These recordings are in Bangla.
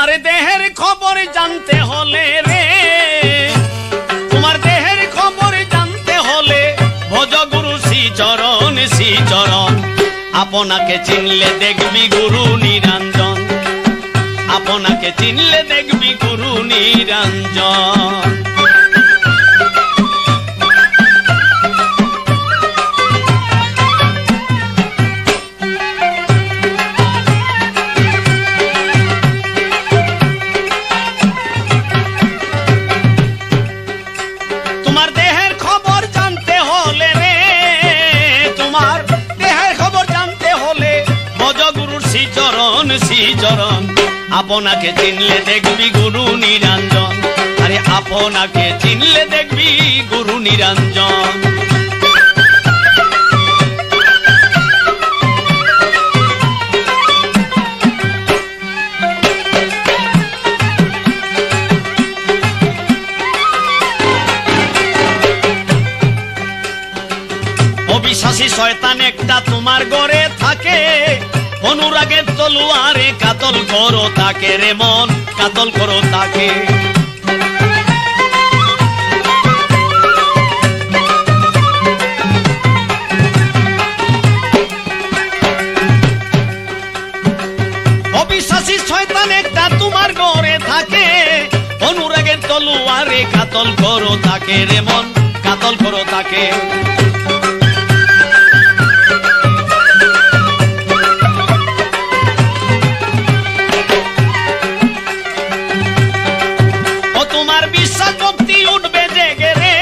তোমার দেহের খবর জানতে হলে রে, তোমার দেহের খবর জানতে হলে ভজ গুরু শ্রীচরণ শ্রীচরণ। আপনাকে চিনলে দেখবি গুরু নিরঞ্জন, আপনাকে চিনলে দেখবি গুরু নিরঞ্জন। তোমার দেহের খবর জানতে হলে রে, তোমার দেহের খবর জানতে হলে ভজ গুরু শ্রীচরণ শ্রীচরণ। আপনাকে চিনলে দেখবি গুরু নিরঞ্জন, আরে আপনাকে চিনলে দেখবি গুরু নিরঞ্জন। অবিশ্বাসী শয়তান একটা তোমার ঘরে থাকে, অনুরাগের তলোয়ারে কাতল করো তাকে রে মন, কাতল করো তাকে। অবিশ্বাসী শয়তান একটা তোমার ঘরে থাকে, অনুরাগের তলোয়ারে কাতল করো তাকে রে মন, কাতল করো তাকে। তোমার বিশ্বাস ভক্তি উঠবে জেগে রে,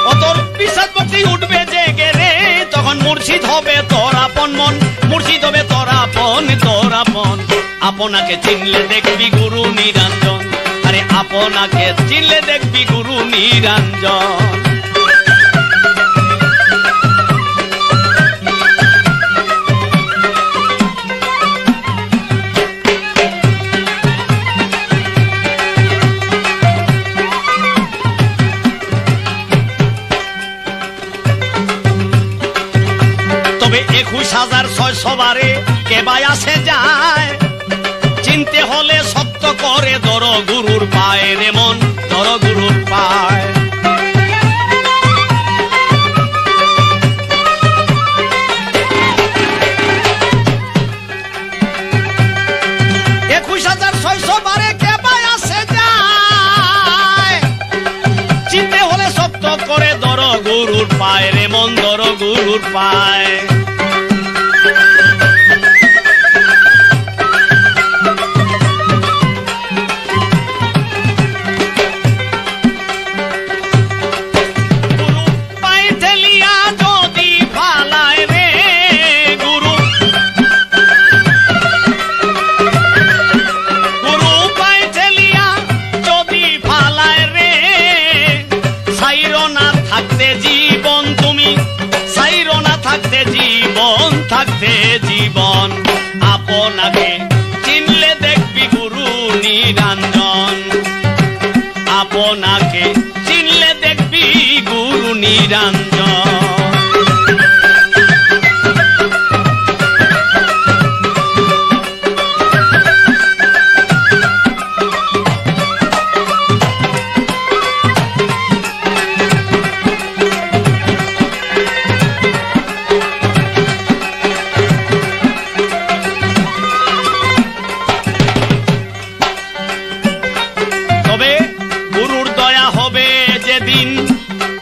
ও তোর বিশ্বাস ভক্তি উঠবে জেগে রে, তখন মুর্শিদ হবে তোর আপন মন, মুর্শিদ হবে তোর আপন তোর আপন। আপনাকে চিনলে দেখবি গুরু নিরঞ্জন, আরে আপনাকে চিনলে দেখবি গুরু নিরঞ্জন। তবে 21,600 বারে কে বা আসে যায়, চিনতে হলে সত্য করে ধর গুরুর পায় রে মন, ধর গুরুর পায়। বারে কে বা আসে যায়, চিনতে হলে সত্য করে ধর গুরুর পায় রে মন, ধর গুরুর পায়। থাকতে জীবন আপনাকে চিনলে দেখবি গুরু নিরঞ্জন, আপনাকে চিনলে দেখবি গুরু নিরঞ্জন।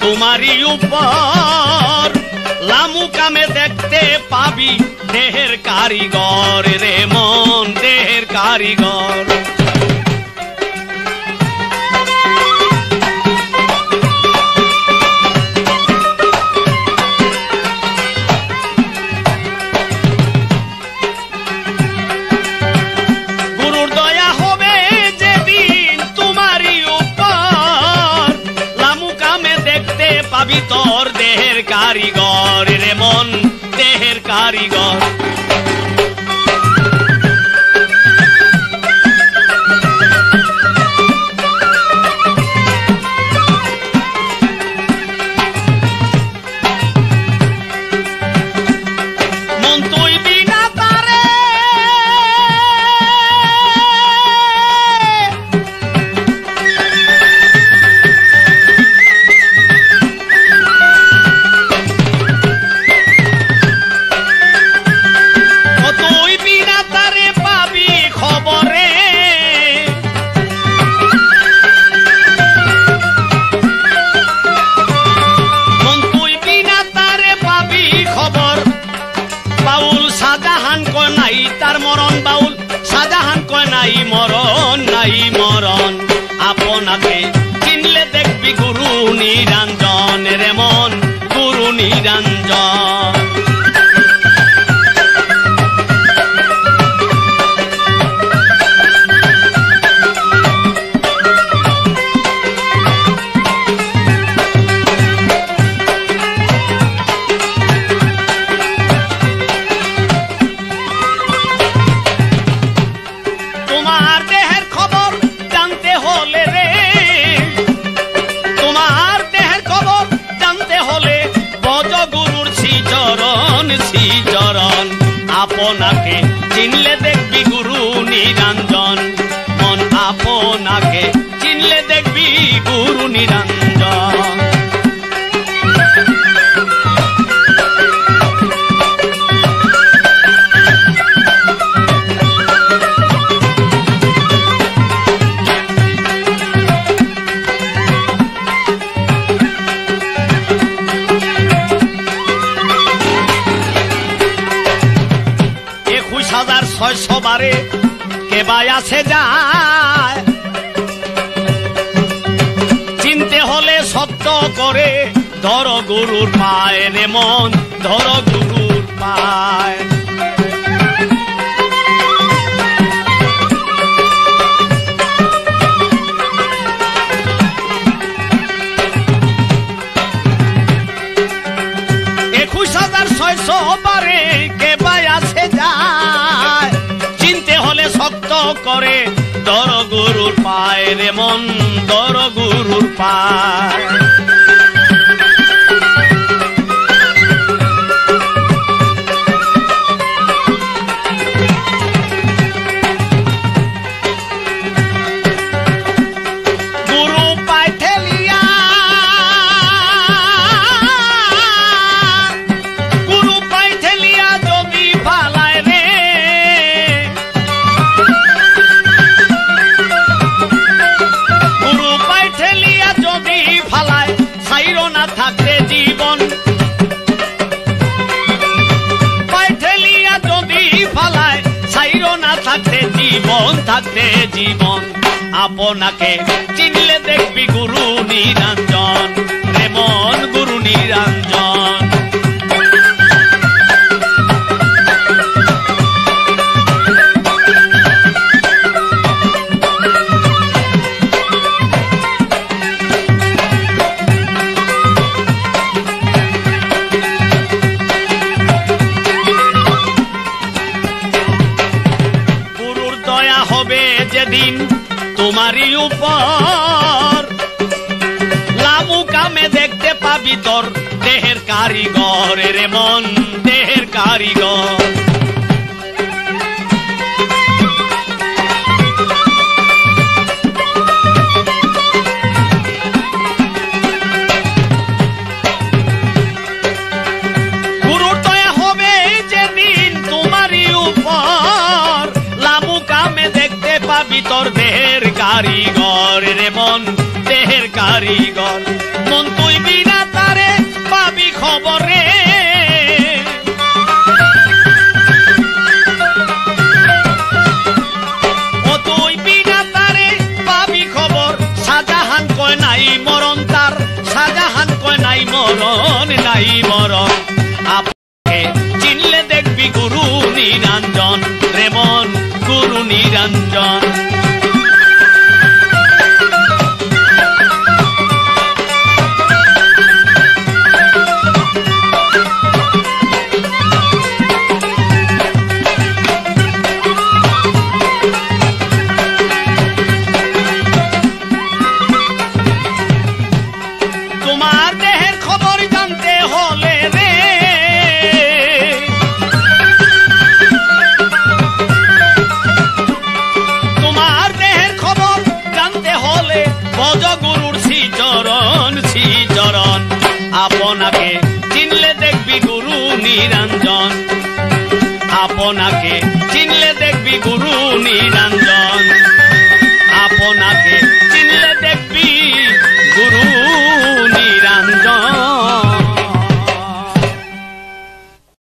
তোমারই উপর লামুকামে দেখতে পাবি দেহের কারিগর রে মন, দেহের কারিগর। গুরুর দয়া হবে যেদিন তোমারই উপর লামুকামে দেখতে পাবি তোর দেহের কারিগর রে মন, দেহের কারিগর। মন তুই বিনা নাই তার মরণ বাউল শাহজাহান কয় নাই মরণ নাই মরণ আপনাকে চিনলে দেখবি গুরু নিরঞ্জন রে মন গুরু নিরঞ্জন আপনাকে চিনলে দেখবি গুরু নিরঞ্জন মন আপনাকে চিনলে দেখবি গুরু নিরঞ্জন সবারে কেবাই আছে যায় চিনতে হলে সত্য করে ধর গুরুর পায় রে মন ধর গুরুর পায় সবারে কেবাই আছে যায় চিনতে হলে শক্ত করে দর গুরুর পায় রে মন দর গুরুর পায় জীবন থাকতে জীবন আপনাকে চিনলে দেখবি গুরু নিরঞ্জন রে মন গুরু নিরঞ্জন যেদিন তোমারই উপর লামু কামে দেখতে পাবি তোর দেহের কারিগর রে মন দেহের কারিগর গুরুর দয়া হবে যেদিন তোমারই উপর লামু কামে দেখতে পাবি তোর দেহের কারিগর রে মন দেহের কারিগর মন তুই বিনা তারে পাবি খবর রে ও তুই বিনা তারে পাবি খবর শাহজাহান কয় নাই মরণ তার শাহজাহান কয় নাই মরণ নাই মরণ আপনাকে চিনলে দেখবি গুরু নিরঞ্জন রে মন গুরু নিরঞ্জন তোমার দেহের খবর জানতে হলে রে তোমার দেহের খবর জানতে হলে ভজ গুরুর শ্রীচরণ শ্রীচরণ আপনাকে চিনলে দেখবি গুরু নিরঞ্জন আপনাকে চিনলে দেখবি গুরু নিরঞ্জন